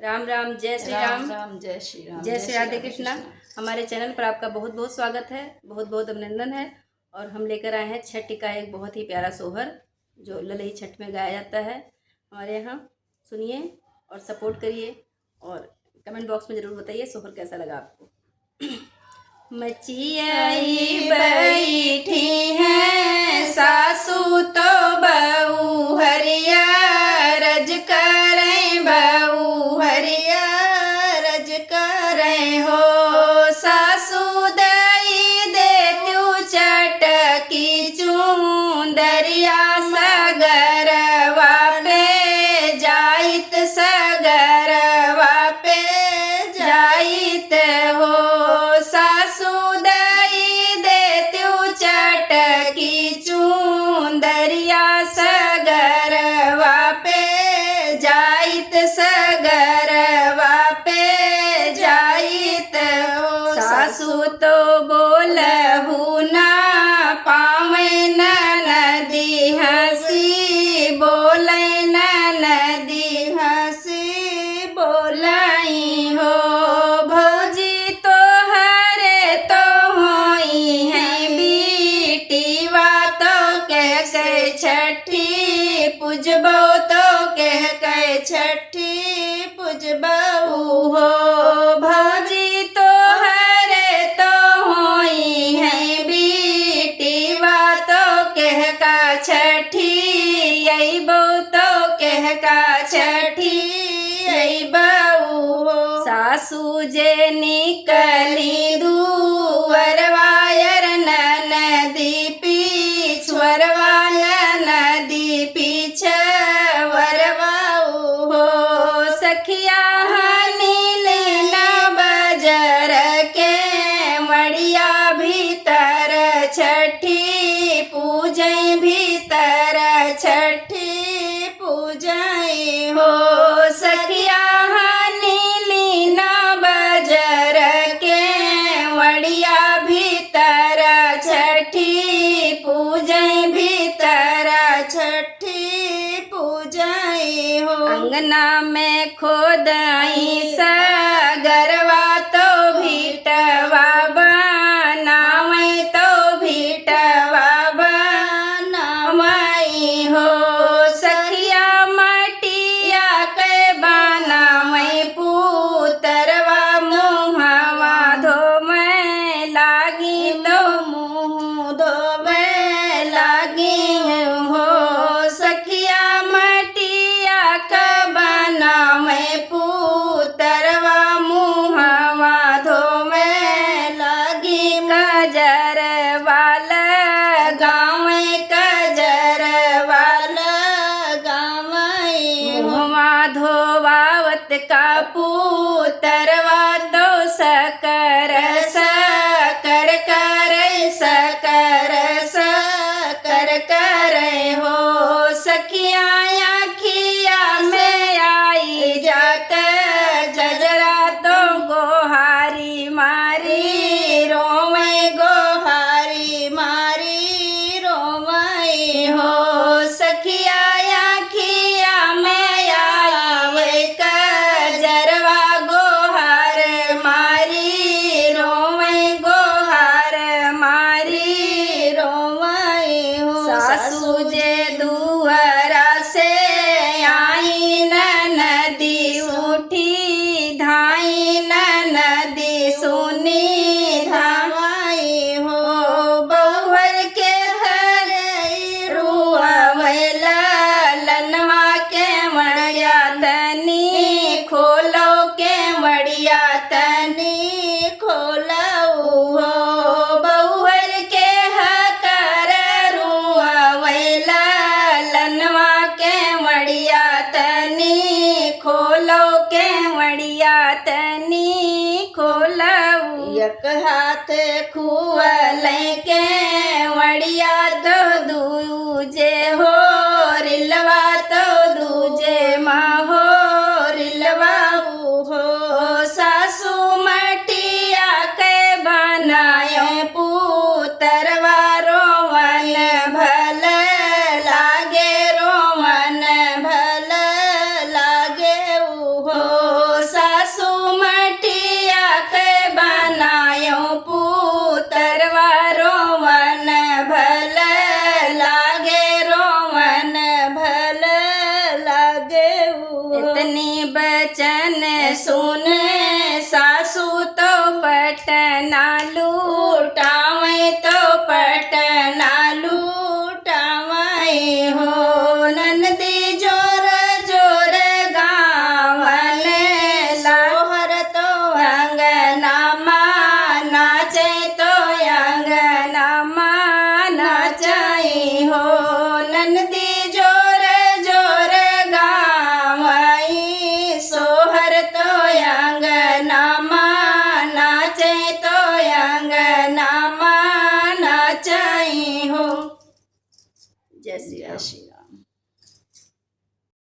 राम राम, जय श्री राम। राम जय श्री राम, जय श्री राधे कृष्णा। हमारे चैनल पर आपका बहुत बहुत स्वागत है, बहुत बहुत अभिनंदन है। और हम लेकर आए हैं छठ का एक बहुत ही प्यारा सोहर जो ललई छठ में गाया जाता है हमारे यहाँ। सुनिए और सपोर्ट करिए और कमेंट बॉक्स में ज़रूर बताइए सोहर कैसा लगा आपको। मचियाई बैठी है सासू तो बहू हरिया रज करें, बहू हरिया रज करें हो। सासू दई देत्यू चटकी चूंदरिया सगरवा पे जाइत, सगरवा पे जाइत हो। सासू दई देत्यू चटकी चूंदरिया सगरवा पे जाइत, सगरवा पे जाइत हो। सासू तो बोलहु ना पावे नदी हंसी, बोले नदी हंसी बोलाई हो। भौजी तो हरे तो होई है बीटीवा तो कह के छठी पूजबो, तो कह के छठी पूजबो हो। भौजी तो हरे तो होई है बीटीवा तो कह का छठी अइबो, तो कह का छठी अइबो हो। सासू जे निकली दुअरवा यर नदी पीछवरवा, नदी पीछवरवा हो। सखिया नीले न बजर के मड़िया भीतर छठी पूजय, भीतर छठी पूजय हो। सखिया नीली न बजर के मड़िया भीतर छठी पूजय, भीतर छठी पूजय हो। अंगना में खोदाई सगरवा तो भीटवा बनावै, तो भीटवा बनावै हो। सखिया मटिया के बनावै पुतरवा मुहवा धोवे लागी, तो मुँह धोवे लागी हो। सखिया मटिया के बनावै पुतरवा मुहवा धोवे लागी। कजर वाला गाँव, कजर वाला गाँव मुहवा धोवावत का पुतरवा तो सकर सकर करे, सकर सकर करे हो। सखिया आखिया में आई जात जजरा तो गोहारी मारी रोवे, गोहारी मारी रोवे हो। सखिया आखिया में आवे कजरवा गोहार मारी रोवे, गोहार मारी रोवे हो। सासू जे दुअरा से आई नदी उठी धाई, नदी सुनी धाई हो। बहुवर के हरे रुआवैला लनवा के मड़िया तनी खोलो, के मड़िया तनी खोलो हो। बहुवर के हकर रुआवैला लनवा के मड़िया तनी खोलो, के मड़िया तनी खोलो। एक हाथ खुअले के मड़िया तो दूजे हो रिलवा, तो दूजे माँ हो रिलवा हो। सासू मटिया के बनाए पुतरवा रोवन भल लागे, रोवन भल लागे हो। सुन सासू तो पटना लू